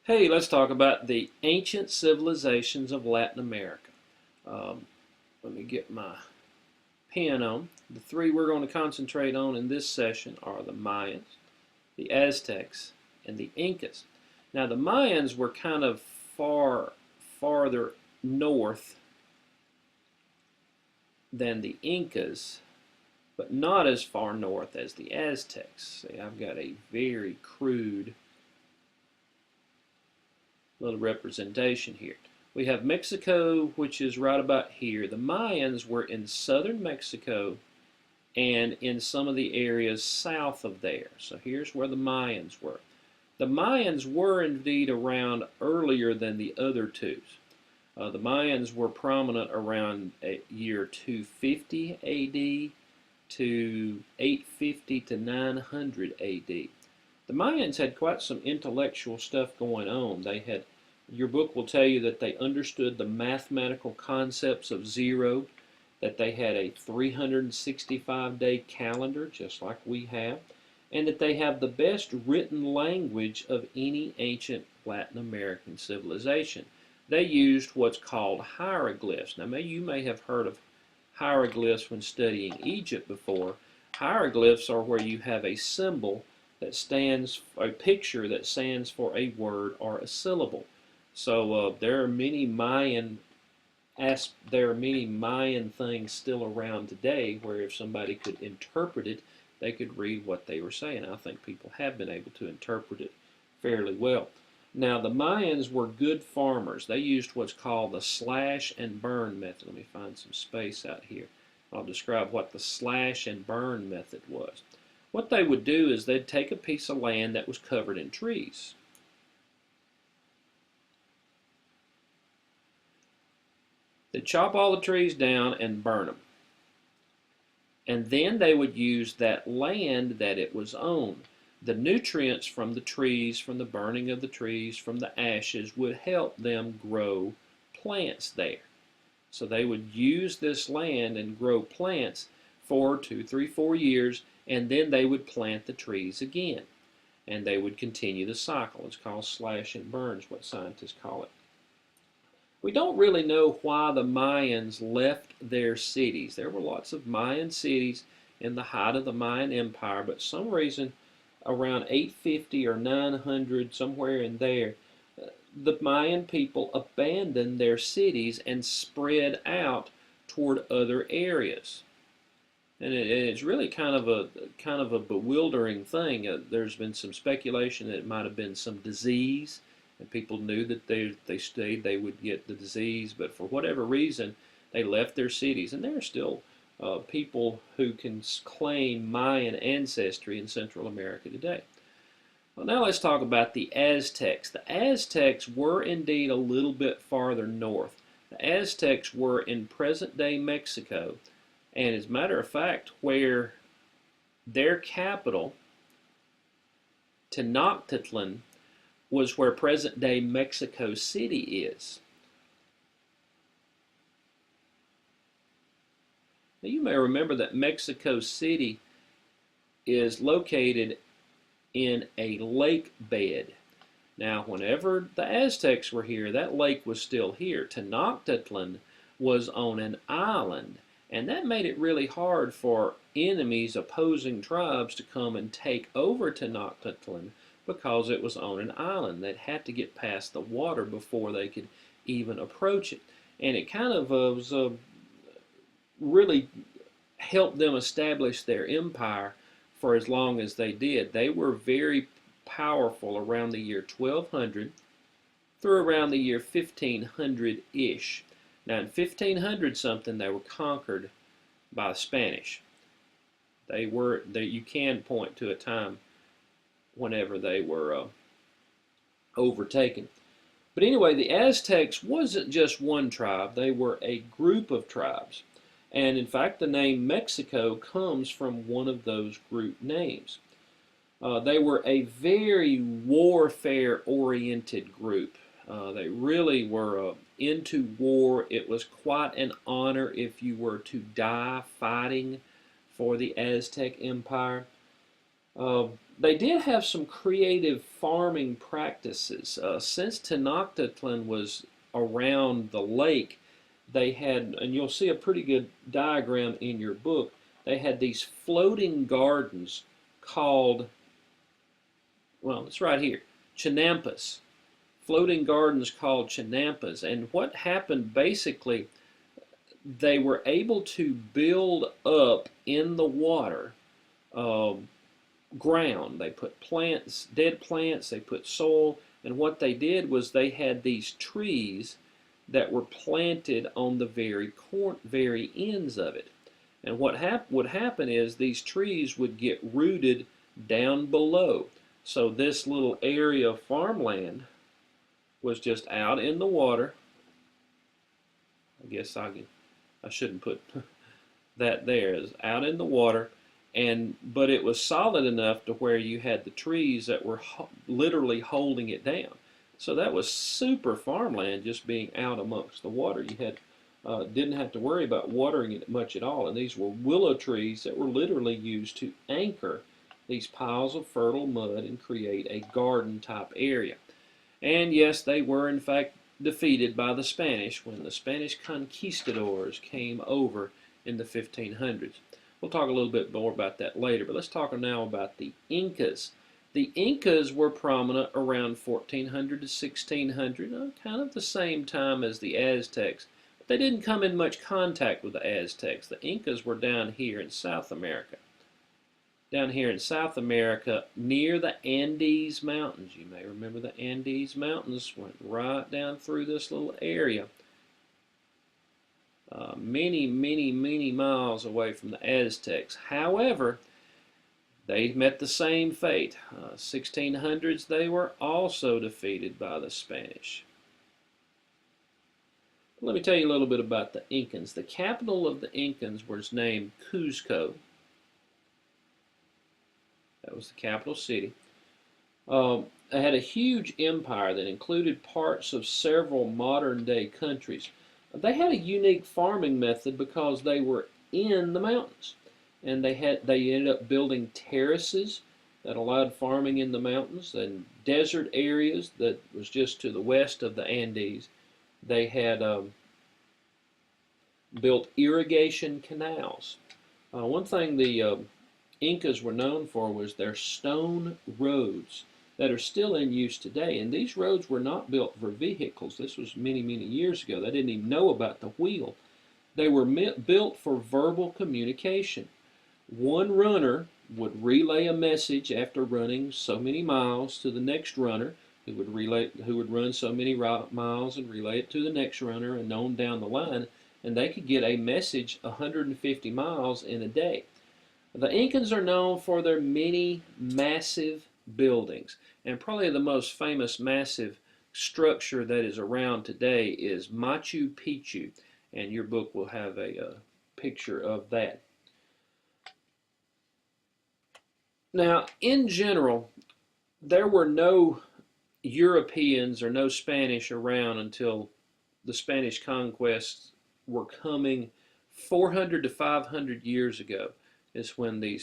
Hey, let's talk about the ancient civilizations of Latin America. Um, Let me get my pen on. The three we're going to concentrate on in this session are the Mayans, the Aztecs, and the Incas. Now, the Mayans were kind of farther north than the Incas, but not as far north as the Aztecs. See, I've got a very crude little representation here. We have Mexico, which is right about here. The Mayans were in southern Mexico and in some of the areas south of there. So here's where the Mayans were. The Mayans were indeed around earlier than the other two. The Mayans were prominent around year 250 AD to 850 to 900 AD. The Mayans had quite some intellectual stuff going on. Your book will tell you that they understood the mathematical concepts of zero, that they had a 365-day calendar, just like we have, and that they have the best written language of any ancient Latin American civilization. They used what's called hieroglyphs. Now, you may have heard of hieroglyphs when studying Egypt before. Hieroglyphs are where you have a symbol that stands, a picture that stands for a word or a syllable. So there are many Mayan things still around today where if somebody could interpret it, they could read what they were saying. I think people have been able to interpret it fairly well. Now, the Mayans were good farmers. They used what's called the slash and burn method. Let me find some space out here. I'll describe what the slash and burn method was. What they would do is they'd take a piece of land that was covered in trees. They'd chop all the trees down and burn them. And then they would use that land that it was on. The nutrients from the trees, from the burning of the trees, from the ashes, would help them grow plants there. So they would use this land and grow plants for 2, 3, 4 years, and then they would plant the trees again. And they would continue the cycle. It's called slash and burn, is what scientists call it. We don't really know why the Mayans left their cities. There were lots of Mayan cities in the height of the Mayan Empire, but for some reason around 850 or 900, somewhere in there, the Mayan people abandoned their cities and spread out toward other areas. And it's really kind of a bewildering thing. There's been some speculation that it might have been some disease, and people knew that they stayed, they would get the disease, but for whatever reason, they left their cities. And there are still people who can claim Mayan ancestry in Central America today. Well, now let's talk about the Aztecs. The Aztecs were indeed a little bit farther north. The Aztecs were in present-day Mexico, and as a matter of fact, where their capital, Tenochtitlan, was where present-day Mexico City is. Now, you may remember that Mexico City is located in a lake bed. Now, whenever the Aztecs were here, that lake was still here. Tenochtitlan was on an island, and that made it really hard for enemies, opposing tribes, to come and take over Tenochtitlan because it was on an island. They'd have to get past the water before they could even approach it. And it kind of was really helped them establish their empire for as long as they did. They were very powerful around the year 1200 through around the year 1500-ish. Now in 1500 something, they were conquered by the Spanish. You can point to a time whenever they were overtaken. But anyway, the Aztecs wasn't just one tribe, they were a group of tribes. And in fact, the name Mexico comes from one of those group names. They were a very warfare-oriented group. They really were into war. It was quite an honor if you were to die fighting for the Aztec Empire. they did have some creative farming practices. Since Tenochtitlan was around the lake, they had, and you'll see a pretty good diagram in your book, they had these floating gardens called, well, it's right here, chinampas. Floating gardens called chinampas. And what happened basically, they were able to build up in the water ground. They put plants, dead plants, they put soil, and what they did was they had these trees that were planted on the very ends of it. And what would happen is these trees would get rooted down below. So this little area of farmland was just out in the water. I guess I shouldn't put that there. It's out in the water, but it was solid enough to where you had the trees that were literally holding it down. So that was super farmland, just being out amongst the water. You had didn't have to worry about watering it much at all. And these were willow trees that were literally used to anchor these piles of fertile mud and create a garden type area. And yes, they were in fact defeated by the Spanish when the Spanish conquistadors came over in the 1500s. We'll talk a little bit more about that later, but let's talk now about the Incas. The Incas were prominent around 1400 to 1600, kind of the same time as the Aztecs. But they didn't come in much contact with the Aztecs. The Incas were down here in South America. Down here in South America, near the Andes Mountains. You may remember the Andes Mountains went right down through this little area. Many, many, many miles away from the Aztecs. However, they met the same fate. 1600s, they were also defeated by the Spanish. Let me tell you a little bit about the Incans. The capital of the Incans was named Cuzco. That was the capital city. They had a huge empire that included parts of several modern-day countries. They had a unique farming method because they were in the mountains, and they ended up building terraces that allowed farming in the mountains and desert areas that was just to the west of the Andes. They had built irrigation canals. One thing the Incas were known for was their stone roads that are still in use today. And these roads were not built for vehicles. This was many, many years ago. They didn't even know about the wheel. They were built for verbal communication. One runner would relay a message after running so many miles to the next runner, who would run so many miles and relay it to the next runner and on down the line, and they could get a message 150 miles in a day. The Incans are known for their many massive buildings, and probably the most famous massive structure that is around today is Machu Picchu, and your book will have a picture of that. Now, in general, there were no Europeans or no Spanish around until the Spanish conquests were coming 400 to 500 years ago. Is when the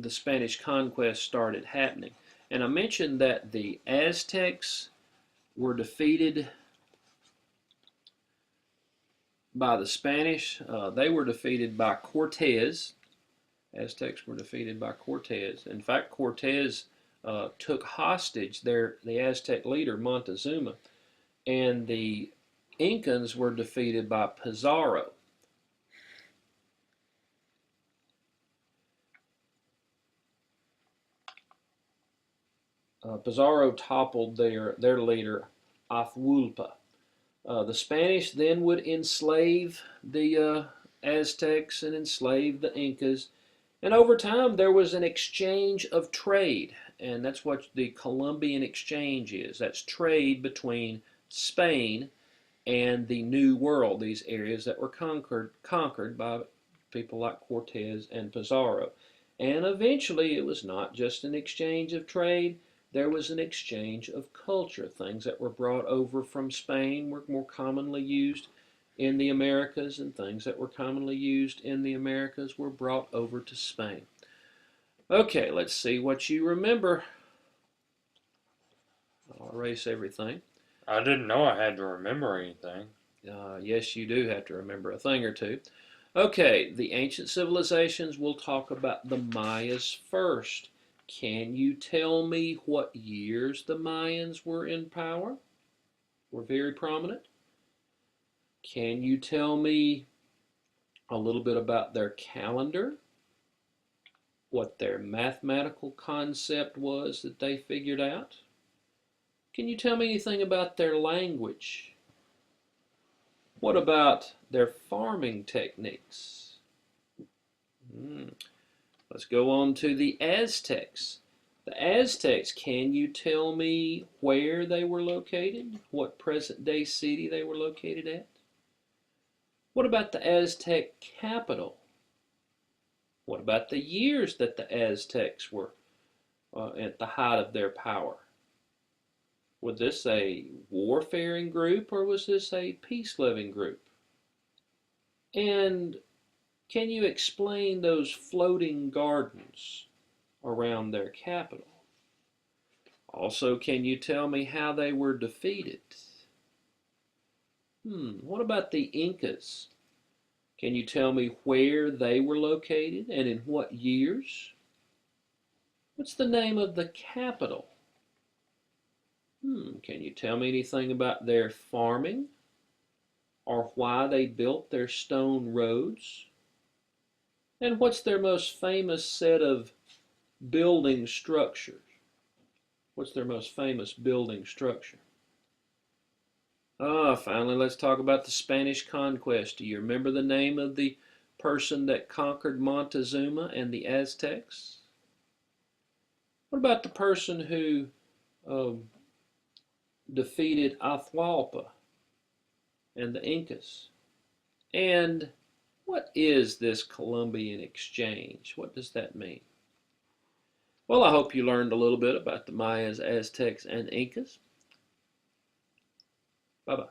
Spanish conquest started happening. And I mentioned that the Aztecs were defeated by the Spanish. They were defeated by Cortez. Aztecs were defeated by Cortez. In fact, Cortez took hostage the Aztec leader Montezuma, and the Incans were defeated by Pizarro. Pizarro toppled their leader, Atahualpa. The Spanish then would enslave the Aztecs and enslave the Incas. And over time, there was an exchange of trade. And that's what the Columbian Exchange is. That's trade between Spain and the New World, these areas that were conquered by people like Cortez and Pizarro. And eventually, it was not just an exchange of trade. There was an exchange of culture. Things that were brought over from Spain were more commonly used in the Americas, and things that were commonly used in the Americas were brought over to Spain. Okay, let's see what you remember. I'll erase everything. I didn't know I had to remember anything. Yes, you do have to remember a thing or two. Okay, the ancient civilizations, we'll talk about the Mayas first. Can you tell me what years the Mayans were in power? Were very prominent? Can you tell me a little bit about their calendar? What their mathematical concept was that they figured out? Can you tell me anything about their language? What about their farming techniques? Let's go on to the Aztecs. The Aztecs, can you tell me where they were located? What present day city they were located at? What about the Aztec capital? What about the years that the Aztecs were at the height of their power? Was this a warfaring group or was this a peace-loving group? And can you explain those floating gardens around their capital? Also, can you tell me how they were defeated? What about the Incas? Can you tell me where they were located and in what years? What's the name of the capital? Can you tell me anything about their farming or why they built their stone roads? And what's their most famous set of building structures? What's their most famous building structure? Finally, let's talk about the Spanish conquest. Do you remember the name of the person that conquered Montezuma and the Aztecs? What about the person who defeated Atahualpa and the Incas? And what is this Columbian exchange? What does that mean? Well, I hope you learned a little bit about the Mayas, Aztecs, and Incas. Bye-bye.